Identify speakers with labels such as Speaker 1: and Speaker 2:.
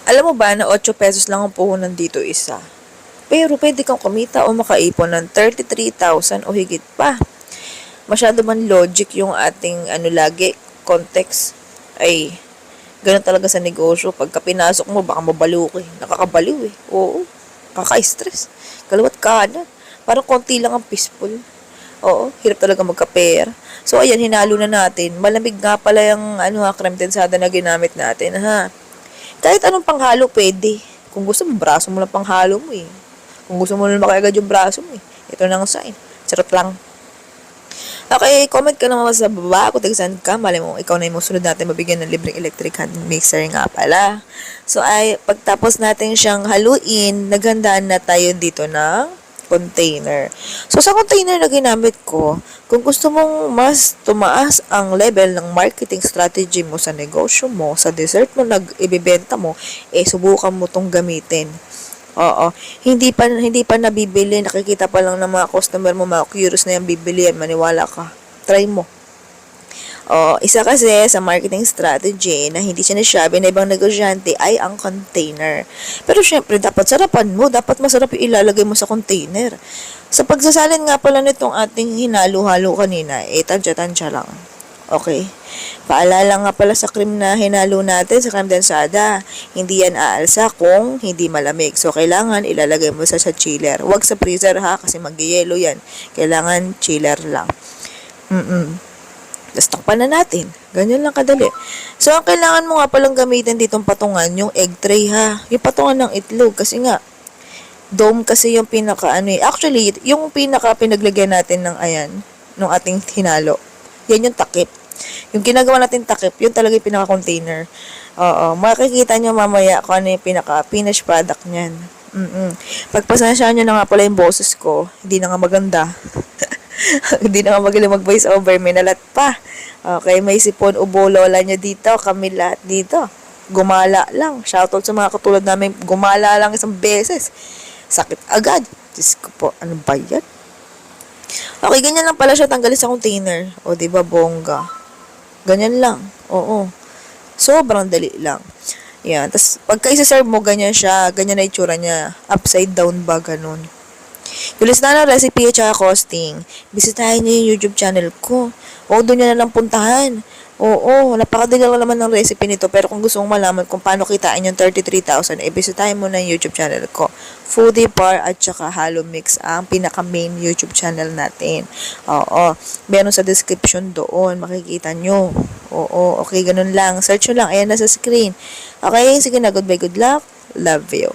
Speaker 1: Alam mo ba na 8 pesos lang ang puhunan dito isa? Pero pwede kang kumita o makaipon ng 33,000 o higit pa. Masyado man logic yung ating lagi, context. Ay, ganun talaga sa negosyo. Pagka pinasok mo, baka mabaliw ka eh. Nakakabaliw eh. Oo, kaka-stress. Kalawat kanan. Parang konti lang ang peaceful. Oo, hirap talaga magka-pair. So, ayan, hinalo na natin. Malamig nga pala yung creme densada na ginamit natin, ha? Kahit anong panghalo pwede. Kung gusto mo, braso mo lang panghalo mo eh. Kung gusto mo lang makaagad yung braso mo eh. Ito na ang sign. Charot lang. Okay, comment ka naman sa baba kung tagasan ka. Malay mo, ikaw na yung sunod natin mabigyan ng libreng electric hand mixer nga pala. So, pagtapos natin siyang haluin, naghandaan na tayo dito ng container. So, sa container na ginamit ko, kung gusto mong mas tumaas ang level ng marketing strategy mo sa negosyo mo, sa dessert mo ibibenta mo, subukan mo tong gamitin. Oo. Hindi pa nabibili, nakikita pa lang ng mga customer mo, mga curious na yung bibili yan, maniwala ka. Try mo. Isa kasi sa marketing strategy na hindi siya nasabi na ibang negosyante ay ang container. Pero syempre, dapat sarapan mo. Dapat masarap yung ilalagay mo sa container. Sa pagsasalin nga pala nitong ating hinalo-halo kanina, tansya-tansya lang. Okay? Paalala nga pala sa cream na hinalo natin, sa creme densada, hindi yan aalsa kung hindi malamig. So, kailangan ilalagay mo sa chiller. Huwag sa freezer ha, kasi mag-yelo yan. Kailangan chiller lang. Tapos takpan na natin. Ganyan lang kadali. So, ang kailangan mo nga palang gamitin ditong patungan, yung egg tray ha. Yung patungan ng itlog. Kasi nga, dome kasi yung Actually, yung pinaglagyan natin ng nung ating hinalo. Yan yung takip. Yung ginagawa natin takip, yun talaga yung pinaka-container. Oo. Makikita nyo mamaya kung ano yung pinaka-finished product niyan. Pagpasansyahan nyo na nga pala yung boses ko, hindi na nga maganda. Hindi na nga magaling mag-voice over, may nalat pa. Okay, may sipon ubo lola nyo dito, kami lahat dito. Gumala lang. Shoutout sa mga katulad namin, gumala lang isang beses. Sakit agad. Diyos ko po, ano ba yan? Okay, ganyan lang pala siya tanggalin sa container. O, diba, bongga. Ganyan lang. Oo. Sobrang dali lang. Yan. Tapos, pagka isa-serve mo, ganyan siya. Ganyan na itsura niya. Upside down ba, ganun. Yung list na recipe at saka costing, bisitahin niyo yung YouTube channel ko. O, doon niya na lang puntahan. Oo, napakadagal naman ng recipe nito. Pero kung gusto mong malaman kung paano kitain yung 33,000, bisitahin mo na yung YouTube channel ko. Foodie Bar at saka Halo Mix ang pinaka-main YouTube channel natin. Oo, meron sa description doon. Makikita nyo. Oo, okay, ganun lang. Search nyo lang. Ayan na sa screen. Okay, sige na. Goodbye, good luck. Love you.